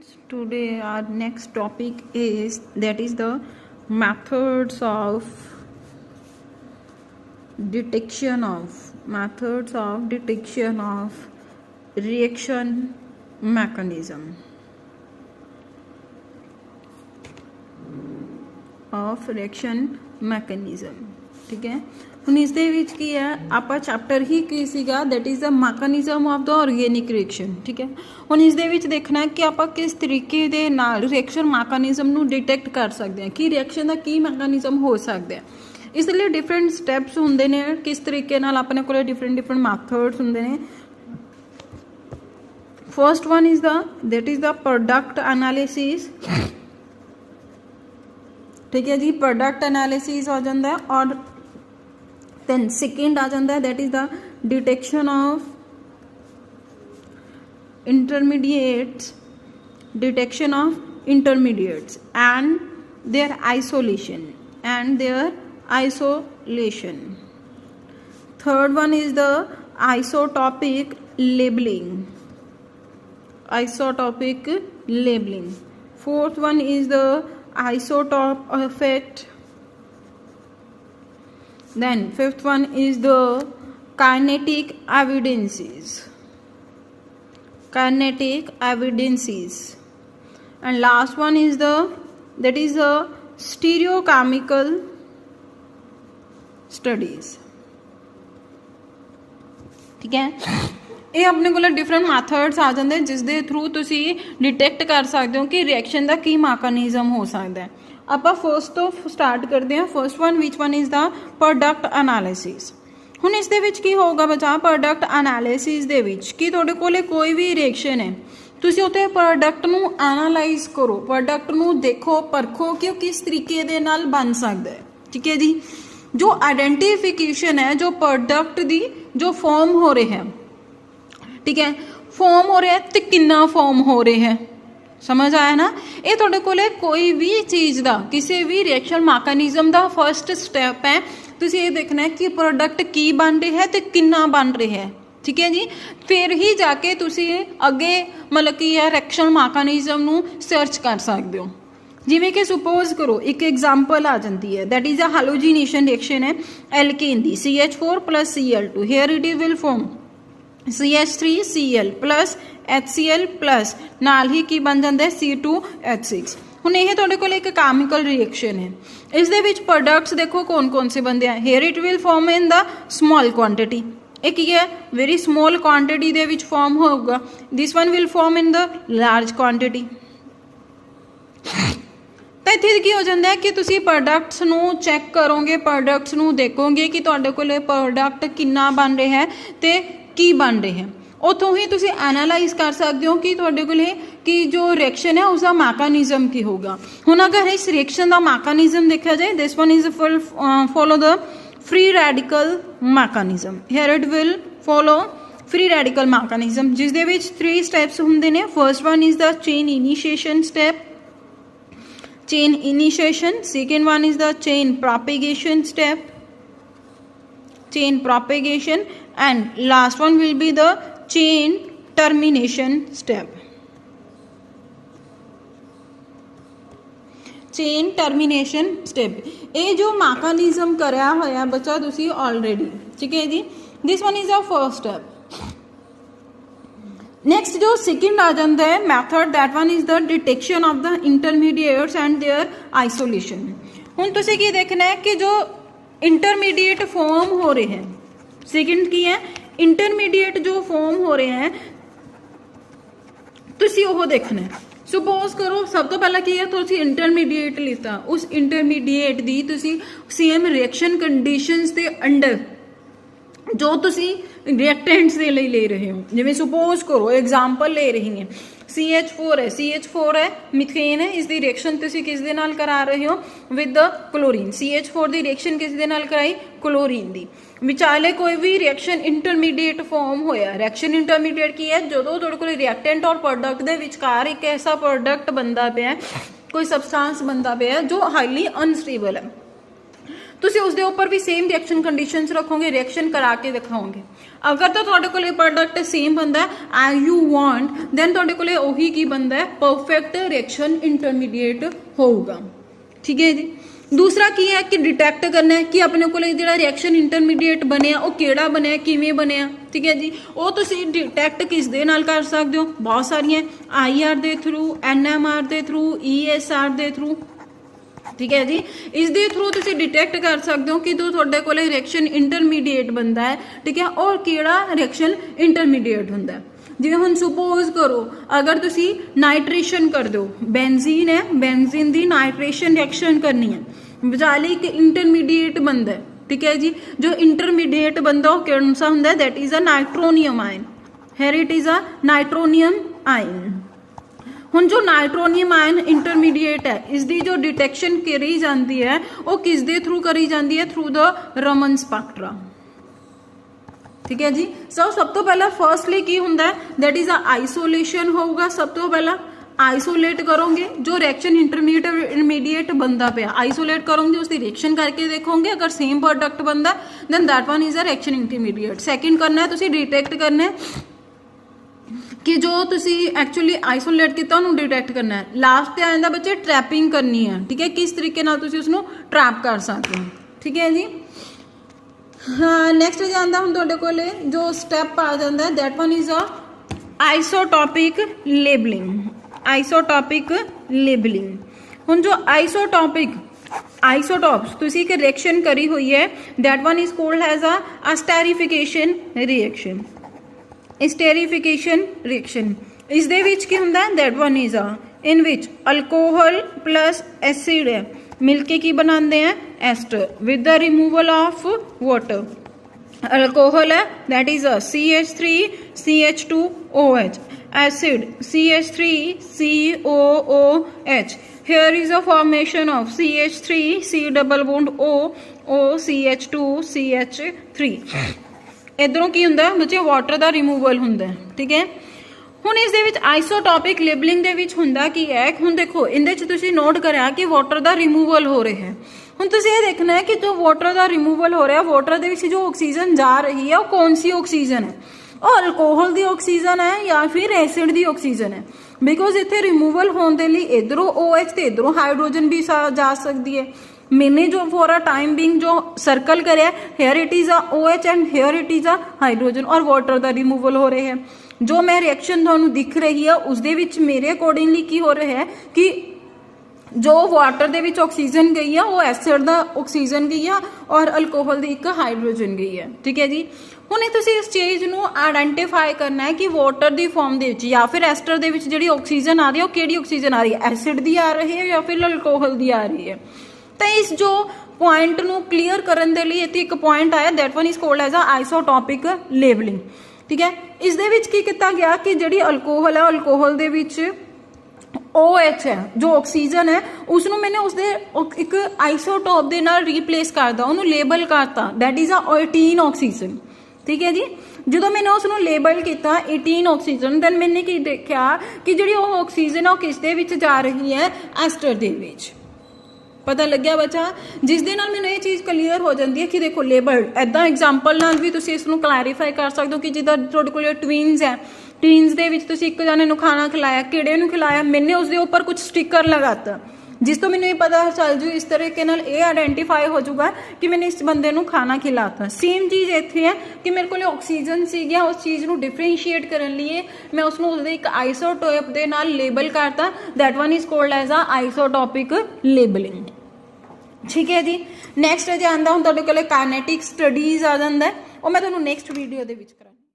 Today our next topic is the methods of detection of reaction mechanism ठीक है। ਹੁਣ ਇਸ ਦੇ ਵਿੱਚ ਕੀ ਹੈ, ਆਪਾਂ ਚੈਪਟਰ ਹੀ ਕੀ ਸੀਗਾ, that is the mechanism of the organic reaction. ਠੀਕ ਹੈ, ਹੁਣ ਇਸ ਦੇ ਵਿੱਚ ਦੇਖਣਾ ਹੈ ਕਿ ਆਪਾਂ ਕਿਸ ਤਰੀਕੇ ਦੇ ਨਾਲ ਰਿਐਕਸ਼ਨ ਮੈਕੈਨਿਜ਼ਮ ਨੂੰ ਡਿਟੈਕਟ ਕਰ ਸਕਦੇ ਹਾਂ, ਕਿ ਰਿਐਕਸ਼ਨ ਦਾ ਕੀ ਮੈਕੈਨਿਜ਼ਮ ਹੋ ਸਕਦਾ ਹੈ। ਇਸ ਲਈ ਡਿਫਰੈਂਟ ਸਟੈਪਸ ਹੁੰਦੇ ਨੇ, ਕਿਸ ਤਰੀਕੇ ਨਾਲ ਆਪਣੇ ਕੋਲ ਡਿਫਰੈਂਟ ਮੈਥਡਸ ਹੁੰਦੇ ਨੇ। First one is that is the product analysis. ठीक है जी, प्रोडक्ट एनालिसिस हो जाता है। और then सेकेंड आ जाता है that is the detection of intermediates and their isolation. Third one is the isotopic labelling. Fourth one is the isotope effect. Then fifth one is the kinetic evidences, and last one is the stereochemical studies। ठीक है, ਇਹ ਆਪਣੇ ਕੋਲ different methods ਆ ਜਾਂਦੇ ਜਿਸ ਦੇ through ਤੁਸੀਂ ਡਿਟੈਕਟ ਕਰ ਸਕਦੇ ਹੋ ਕਿ ਰਿਐਕਸ਼ਨ ਦਾ ਕੀ ਮੈਕੈਨਿਜ਼ਮ ਹੋ ਸਕਦਾ ਹੈ। ਆਪਾਂ ਫਰਸਟ ਤੋਂ ਸਟਾਰਟ ਕਰਦੇ ਹਾਂ। First one which one is the product analysis. ਹੁਣ ਇਸ ਦੇ ਵਿੱਚ ਕੀ ਹੋਊਗਾ ਬੱਚਾ, ਪ੍ਰੋਡਕਟ ਐਨਾਲਿਸਿਸ ਦੇ ਵਿੱਚ ਕਿ ਤੁਹਾਡੇ ਕੋਲ ਕੋਈ ਵੀ ਰਿਐਕਸ਼ਨ ਹੈ, ਤੁਸੀਂ ਉੱਥੇ ਪ੍ਰੋਡਕਟ ਨੂੰ ਐਨਾਲਾਈਜ਼ ਕਰੋ, ਪ੍ਰੋਡਕਟ ਨੂੰ ਦੇਖੋ, ਪਰਖੋ ਕਿ ਉਹ ਕਿਸ ਤਰੀਕੇ ਦੇ ਨਾਲ ਬਣ ਸਕਦਾ ਹੈ। ਠੀਕ ਹੈ ਜੀ, ਜੋ ਆਇਡੈਂਟੀਫਿਕੇਸ਼ਨ ਹੈ, ਜੋ ਪ੍ਰੋਡਕਟ ਦੀ ਜੋ ਫॉर्म ਹੋ ਰਿਹਾ ਹੈ, ठीक है, फॉर्म हो रहा है तो कितना फॉर्म हो रहा है, समझ आया ना। ये थोड़े कोले कोई भी चीज़ का किसी भी रिएक्शन मैकेनिज्म का फर्स्ट स्टैप है, तुसी ये देखना है कि प्रोडक्ट की बन रहा है तो कितना बन रहा है। ठीक है जी, फिर ही जाके तुसी अगे मतलब कि रिएक्शन मैकेनिज्म नू सर्च कर सकते हो। जिमें कि सुपोज करो एक एग्जाम्पल आ जाती है, that is a halogenation reaction है एल्केन दी CH4 + Cl2। Here it will form CH3Cl plus HCl plus नाल ही की बन जाता है C2H6। ਹੁਣ ਇਹ ਤੁਹਾਡੇ ਕੋਲ ਇੱਕ ਕੈਮੀਕਲ ਰਿਐਕਸ਼ਨ ਹੈ। ਇਸ ਦੇ ਵਿੱਚ ਪ੍ਰੋਡਕਟਸ ਦੇਖੋ ਕੌਣ ਕੌਣ ਸੇ ਬੰਦੇ ਆ। Here it will form in the small quantity, ਇਹ ਕੀ ਹੈ, ਵੈਰੀ ਸਮਾਲ ਕੁਆਂਟੀਟੀ ਦੇ ਵਿੱਚ ਫॉर्म ਹੋਊਗਾ। This one will form in the large quantity. ਤਾਂ ਇੱਥੇ ਕੀ ਹੋ ਜਾਂਦਾ ਹੈ ਕਿ ਤੁਸੀਂ ਪ੍ਰੋਡਕਟਸ ਨੂੰ ਚੈੱਕ ਕਰੋਗੇ, ਪ੍ਰੋਡਕਟਸ ਨੂੰ ਦੇਖੋਗੇ ਕਿ ਤੁਹਾਡੇ ਕੋਲ ਪ੍ਰੋਡਕਟ ਕਿੰਨਾ ਬਣ ਰਿਹਾ ਹੈ ਤੇ ਕੀ ਬਣ ਰਿਹਾ ਹੈ। ਉੱਥੋਂ ਹੀ ਤੁਸੀਂ ਐਨਾਲਾਈਜ਼ ਕਰ ਸਕਦੇ ਹੋ ਕਿ ਤੁਹਾਡੇ ਕੋਲ ਕਿ ਜੋ ਰਿਐਕਸ਼ਨ ਹੈ ਉਸਦਾ ਮੈਕੈਨਿਜ਼ਮ ਕੀ ਹੋਗਾ। ਹੁਣ ਅਗਰ ਇਸ ਰਿਐਕਸ਼ਨ ਦਾ ਮੈਕੈਨਿਜ਼ਮ ਦੇਖਿਆ ਜਾਏ, this one is follow the free radical mechanism. Here it will follow free radical mechanism, ਜਿਸ ਦੇ ਵਿੱਚ 3 ਸਟੈਪਸ ਹੁੰਦੇ ਨੇ। First one is the chain initiation step, second one is the chain propagation step, and last one will be the chain termination step। ਇਹ ਜੋ mechanism ਕਰਿਆ ਹੋਇਆ ਬੱਚਾ ਤੁਸੀਂ ਆਲਰੇਡੀ। ਠੀਕ ਹੈ ਜੀ, this one is the first step. Next ਜੋ ਸੈਕਿੰਡ ਆ ਜਾਂਦਾ ਹੈ method, that one is the detection of the intermediates and their isolation. ਹੁਣ ਤੁਸੀਂ ਕੀ ਦੇਖਣਾ ਹੈ ਕਿ ਜੋ ਇੰਟਰਮੀਡੀਏਟ ਫॉर्म हो रहे हैं, सेकंड की है इंटरमीडिएट जो फॉर्म हो रहे हैं, तुसी वो देखना है। सुपोज करो सब तो पहला की है, तुसी इंटरमीडिएट लिता, उस इंटरमीडिएट दी तुसी सेम रिएक्शन कंडीशंस के अंडर जो तुसी रिएक्टेंट्स के लिए ले रहे हो, जिवें सुपोज करो एग्जाम्पल ले रही हैं CH4 है मिथेन है, इसकी रिएक्शन तुसी किस दे नाल करा रहे हो, विद द क्लोरीन। CH4 की रिएक्शन किस दे नाल कराई, क्लोरीन दी। विचाले कोई भी रिएक्शन इंटरमीडिएट फॉर्म होया। रिएक्शन इंटरमीडिएट की है, जो तुहाडे कोल रिएक्टेंट और प्रोडक्ट दे विचकार एक ऐसा प्रोडक्ट बनता पिया, कोई सबसटेंस बनता पिया जो हाईली अनस्टेबल है। ਤੁਸੀਂ ਉਸ ਦੇ ਉੱਪਰ ਵੀ ਸੇਮ ਰਿਐਕਸ਼ਨ ਕੰਡੀਸ਼ਨਸ ਰੱਖੋਗੇ, ਰਿਐਕਸ਼ਨ ਕਰਾ ਕੇ ਦਿਖਾਓਗੇ। ਅਗਰ ਤਾਂ ਤੁਹਾਡੇ ਕੋਲ ਪ੍ਰੋਡਕਟ ਸੇਮ ਬੰਦਾ ਐਜ਼ ਯੂ ਵਾਂਟ, ਦੈਨ ਤੁਹਾਡੇ ਕੋਲ ਉਹੀ ਕੀ ਬੰਦਾ ਹੈ, ਪਰਫੈਕਟ ਰਿਐਕਸ਼ਨ ਇੰਟਰਮੀਡੀਏਟ ਹੋਊਗਾ। ਠੀਕ ਹੈ ਜੀ। दूसरा की है कि डिटेक्ट करना है कि अपने को जो रिएक्शन इंटरमीडिएट बनया वो केड़ा बनया, किवें बनया। ठीक है जी। वो तुसी डिटेक्ट किस दे नाल कर सकते हो, बहुत सारियां, IR दे थ्रू, NMR दे थ्रू, ESR दे थ्रू। ठीक है जी। इस दे थ्रू तुसी डिटेक्ट कर सकते हो कि जो तुहाडे कोल रिएक्शन इंटरमीडिएट बनता है, ठीक है, और केड़ा रिएक्शन इंटरमीडिएट हुंदा है। जिवें हुण सुपोज करो अगर तुसी नाइट्रेशन कर दो, बेंजीन है, बेंजीन दी नाइट्रेशन रिएक्शन करनी है, विचाले एक इंटरमीडिएट बनता है। ठीक है जी। जो इंटरमीडिएट बनता वो कौन सा होंगे, that is a nitronium ion. Here it is a nitronium ion. हुण जो नाइट्रोनियम आयन इंटरमीडिएट है, इसकी जो डिटेक्शन करी जाती है वो किस दे थ्रू करी जाती है, थ्रू द रमन स्पेक्ट्रा। ठीक है जी। सब तो पहला फर्स्टली की होंगे, दैट इज आइसोलेशन होगा। सब तो पहला आइसोलेट करोगे जो रिएक्शन इंटरमीडिएट बनता पाया, आइसोलेट करोगे, उसकी रिएक्शन करके देखोगे, अगर सेम प्रोडक्ट बनता then that one is a reaction intermediate. Second करना है तुसी डिटेक्ट करना है कि जो तुसी एक्चुअली आइसोलेट किया उन्होंने डिटेक्ट करना है। लास्ट ते आ जाता बच्चे ट्रैपिंग करनी है। ठीक है, किस तरीके नाल तुसी उसनू ट्रैप कर सकते हो। ठीक है जी। हाँ, नैक्सट जाता हम तुहाडे कोले जो स्टैप आ जाता है, that one is a isotopic labelling. Isotopic labelling. हुण जो आइसोटॉप्स तुसी एक रिएक्शन करी हुई है, that one is called as a esterification reaction. Esterification reaction इस दे विच की हुंदा है, that one is a in which alcohol plus acid है मिलके की बनाते हैं, ester with the removal of water. Alcohol है that is a CH3CH2OH, acid CH3COOH. Here is a formation of CH3 C double bond O CH2CH3। इधरों की हुंदा बच्चे water का रिमूवल हुंदा। ठीक है। हुण इस दे विच आइसोटॉपिक लेबलिंग दे विच हुंदा की है, हुण देखो इहदे च तुसीं नोट करिया कि वाटर का रिमूवल हो रहा है। हुण तुसीं ये देखना है कि जो वाटर का रिमूवल हो रहा है, वाटर दे विच जो ऑक्सीजन जा रही है वो कौन सी ऑक्सीजन है, और अल्कोहल की ऑक्सीजन है या फिर एसिड की ऑक्सीजन है। बिकॉज इत्थे रिमूवल होने के लिए इधरों OH ते इधरों हाइड्रोजन भी जा सकती है। मैंने जो फॉर अ टाइम बिंग जो सर्कल कराया, here it is a OH and here it is a hydrogen, और वाटर का रिमूवल हो रहे हैं। जो मैं रिएक्शन तुहानू दिख रही है उस दे विच मेरे अकॉर्डिंगली की हो रहा है कि जो वाटर दे विच ऑक्सीजन गई है वो एसिड दा ऑक्सीजन गई है, और अल्कोहल दी एक हाइड्रोजन गई है। ठीक है जी। हुण तुसीं इस चीज़ नू आइडेंटिफाई करना है कि वाटर दी फॉर्म दे विच या फिर एस्टर दे विच जिहड़ी ऑक्सीजन आ रही है वो किहड़ी ऑक्सीजन आ रही है, एसिड दी आ रही है या फिर अल्कोहल दी आ रही है। तो इस जो पॉइंट नू क्लीयर करन दे लई इत्थे एक पॉइंट आया, that one is called as a isotopic labelling. ठीक है। इस दे विच की किया गया कि जिहड़ी अल्कोहल है, अल्कोहल दे विच OH है जो ऑक्सीजन है, उसनू मैंने उसदे एक आइसोटॉप दे नाल रिप्लेस करता, उन्होंने लेबल करता, दैट इज अ 18 ऑक्सीजन। ठीक है जी। जो मैंने उसनू लेबल किया 18 ऑक्सीजन, दैन मैंने की देखा कि जिहड़ी वो ऑक्सीजन है वो किस दे विच जा रही है, एस्टर दे विच। पता लग गया बच्चा, जिस दे नाल मैंने ये चीज़ क्लीयर हो जाती है कि देखो लेबल इदा एग्जाम्पल नाल भी तुसीं इसनू क्लैरीफाई कर सकते हो कि जिद्दां तुहाडे कोल ट्विन्स है, ट्विन्स दे विच तुसीं एक जाने नू खाना खिलाया, किहड़े नू खिलाया, मैंने उसके उपर कुछ स्टिकर लगाता, जिस तो मैंने ये पता चल जू, इस तरीके नाल ये आइडेंटिफाई हो जाऊगा कि मैंने इस बंदे नू खाना खिलाता। सेम चीज़ इत्थे है कि मेरे को ऑक्सीजन सी गया, उस चीज़ नू डिफरेंशिएट करने लिए मैं उसनू उसदे एक आइसोटॉप दे नाल लेबल करता, that one is called as a isotopic labelling. ठीक है जी। नैक्सट जे आंदा हुण तुहाडे कोल काइनेटिक स्टडीज़ आ जांदा है, वो मैं तुहानू नैक्सट वीडियो दे विच करांगी।